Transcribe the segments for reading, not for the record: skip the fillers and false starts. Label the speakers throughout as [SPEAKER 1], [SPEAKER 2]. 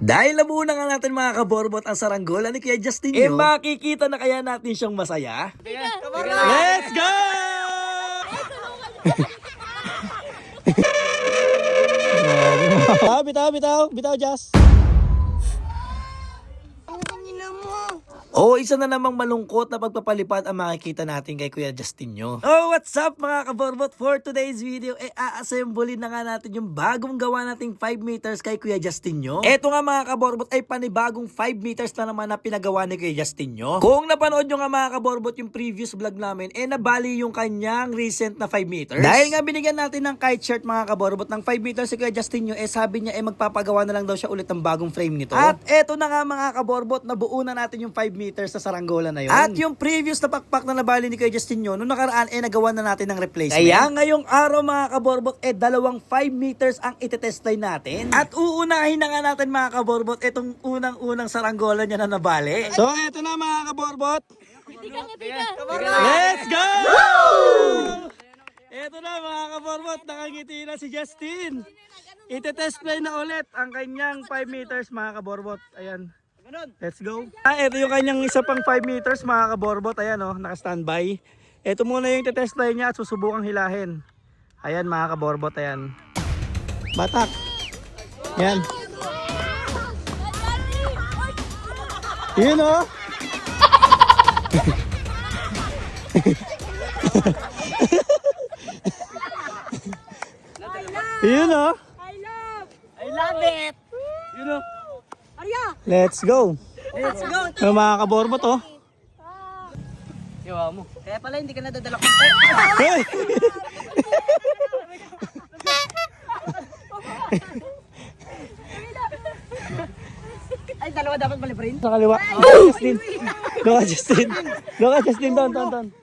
[SPEAKER 1] Dahil nabuo na nga natin mga kaborbot ang saranggola ni Kuya Justin nyo, makikita na kaya natin siyang masaya? Let's go! Bitaw, Jazz. Isa na namang malungkot na pagpapalipad ang makikita natin kay Kuya Justin nyo. What's up mga kaborbot? For today's video, a-assemble na nga natin yung bagong gawa nating 5 meters kay Kuya Justin nyo. Eto nga mga kaborbot ay panibagong 5 meters na naman na pinagawa ni Kuya Justin nyo. Kung napanood nyo nga mga kaborbot yung previous vlog namin, nabali yung kanyang recent na 5 meters. Dahil nga binigyan natin ng kite shirt mga kaborbot ng 5 meters si Kuya Justin nyo, sabi niya magpapagawa na lang daw siya ulit ng bagong frame nito. At eto na nga mga kaborbot, nabuo na natin yung 5 meters sa saranggola na yun. At yung previous na pakpak na nabali ni Kuya Justin nyo, noong nakaraan nagawa na natin ng replacement. Kaya ngayong araw mga kaborbot, dalawang 5 meters ang itetestay natin. At uunahin na nga natin mga kaborbot, itong unang-unang saranggola niya na nabali. So eto na mga kaborbot. Let's go! Eto na mga kaborbot, nakangiti na si Justin. Itetestay na ulit ang kanyang 5 meters mga kaborbot. Ayan. Let's go. Ito yung kanyang isa pang 5 meters mga kaborbot. Ayan naka-standby. Ito muna yung itetestay niya at susubukang hilahin. Ayan mga kaborbot, ayan. Batak. Ayan. Yun Yun
[SPEAKER 2] I love it.
[SPEAKER 1] Yun Let's go.
[SPEAKER 2] Let's go.
[SPEAKER 1] Mga kaborbot
[SPEAKER 2] Yawa mo. Kaya pala hindi ka nadadala ko.
[SPEAKER 1] Hey!
[SPEAKER 2] Ay, dalawa dapat paliparin.
[SPEAKER 1] Sa kaliwa. Justin. Go ka Justin. Doon.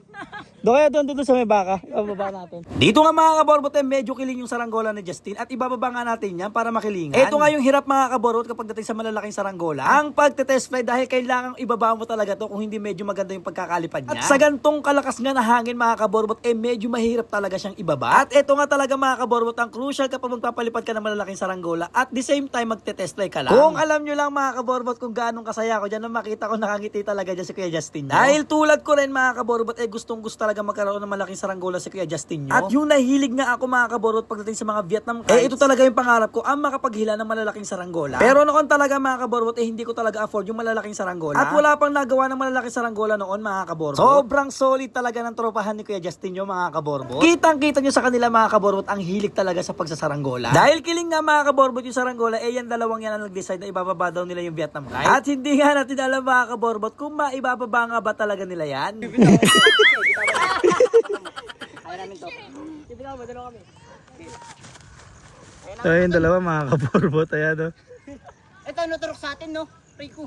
[SPEAKER 1] Doon sa may baka. Ibababa natin. Dito nga mga kaborbot medyo kiling yung saranggola ni Justin at ibababa nga natin yan para makilingan. Ito nga yung hirap mga kaborbot kapag dating sa malalaking saranggola. Ang pagte-test fly dahil kailangan ibaba mo talaga to kung hindi medyo maganda yung pagkakalipad niya. At sa gantong kalakas nga na hangin mga kaborbot medyo mahirap talaga siyang ibaba. At ito nga talaga mga kaborbot ang crucial kapag magpapalipad ka ng malalaking saranggola at the same time magte-test fly ka lang. Kung alam nyo lang mga kaborbot kung gaano kasaya ko dyan na makita ko nakangiti talaga dyan si Kuya Justin. Dahil tulad ko rin mga kaborbot gustong gusto talaga magkaroon ng malaking saranggola si Kuya Justin nyo. At yung nahilig nga ako mga kaborbot pagdating sa mga Vietnam kites, ito talaga yung pangarap ko, ang makapaghila ng malalaking saranggola. Pero noon talaga mga kaborbot hindi ko talaga afford yung malalaking saranggola. At wala pang nagawa ng malalaking saranggola noon mga kaborbot. Sobrang solid talaga ng tropahan ni Kuya Justin nyo mga kaborbot. Kitang-kita nyo sa kanila mga kaborbot ang hilig talaga sa pagsasaranggola. Dahil kiling nga mga kaborbot yung saranggola, yan dalawang yan ang nag-decide na ibababa daw nila yung Vietnam kite. At hindi nga natin alam mga kaborbot kung maibababa nga ba talaga nila yan. Ayun dalawa mga kaborbot. Ayan
[SPEAKER 2] Ito nuturok sa atin Rico.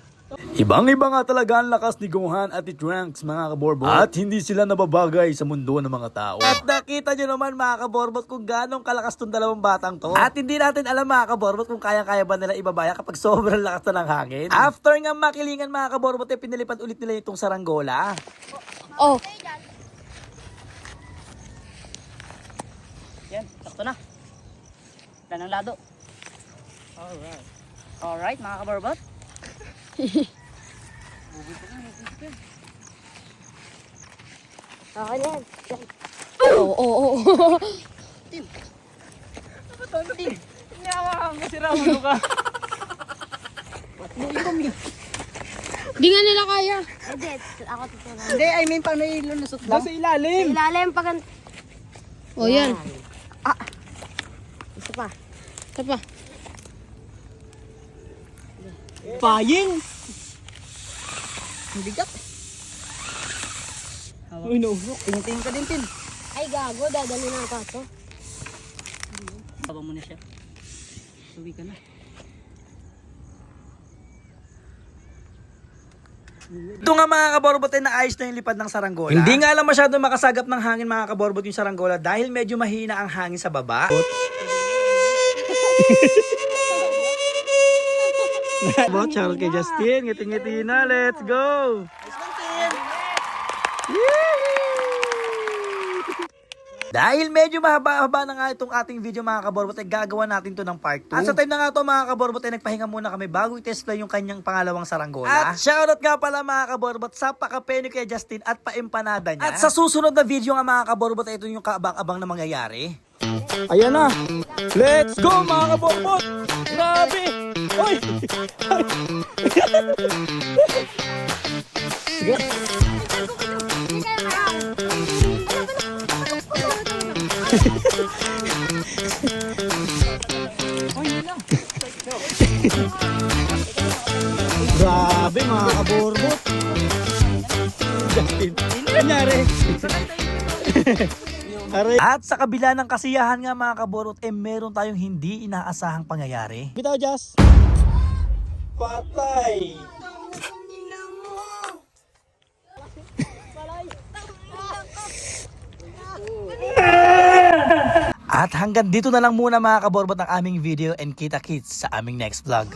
[SPEAKER 1] Ibang-iba nga talaga ang lakas ni Gohan at ni Trunks mga kaborbot. At hindi sila nababagay sa mundo ng mga tao. At nakita nyo naman mga kaborbot kung ganong kalakas tong dalawang batang to. At hindi natin alam mga kaborbot kung kaya-kaya ba nila ibabaya kapag sobrang lakas na ng hangin. After nga makilingan mga kaborbot pinilipad ulit nila itong saranggola.
[SPEAKER 2] Yan, sakto na. Danang lado. Alright mga kaborbot.
[SPEAKER 3] Okay na yan. Oo.
[SPEAKER 2] Tin. Nyawa ka si Ramulo ka.
[SPEAKER 3] Di nga nila kaya. Hindi, ako tutulong.
[SPEAKER 2] Hindi, I mean paano ilulusot lang?
[SPEAKER 1] Sa ilalim.
[SPEAKER 3] Ilalim pag... O yan. Isa pa.
[SPEAKER 2] Paying! Ang bigat.
[SPEAKER 1] Uy, naurok.
[SPEAKER 2] Tingin ka din, Tin.
[SPEAKER 3] Ay gago, dadali na ako ito.
[SPEAKER 2] Baba mo na siya. Uwi ka na.
[SPEAKER 1] Ito nga mga kaborbot naayos na yung lipad ng saranggola. Hindi nga alam masyado makasagap ng hangin mga kaborbot yung saranggola dahil medyo mahina ang hangin sa baba. Bot, Charles kay Justin. Ngiti-ngiti na. Let's go! Dahil medyo mahaba-haba na nga itong ating video mga kaborbot, ay gagawa natin to ng part 2. At sa time na nga to mga kaborbot, ay nagpahinga muna kami bago i-test play yung kanyang pangalawang saranggola. At shoutout nga pala mga kaborbot sa pakapenyo kay Justin at paempanada niya. At sa susunod na video nga mga kaborbot, ay ito yung kaabang-abang na mangyayari. Ayan na! Let's go mga kaborbot! Grabe! Oy! Grabe mga kaborbot! Justin, ano nangyari? At sa kabila ng kasiyahan nga mga kaborbot, meron tayong hindi inaasahang pangyayari. Bitaw, Jazz! Patay! At hanggang dito na lang muna mga kaborbot ang aming video, and kita-kits sa aming next vlog.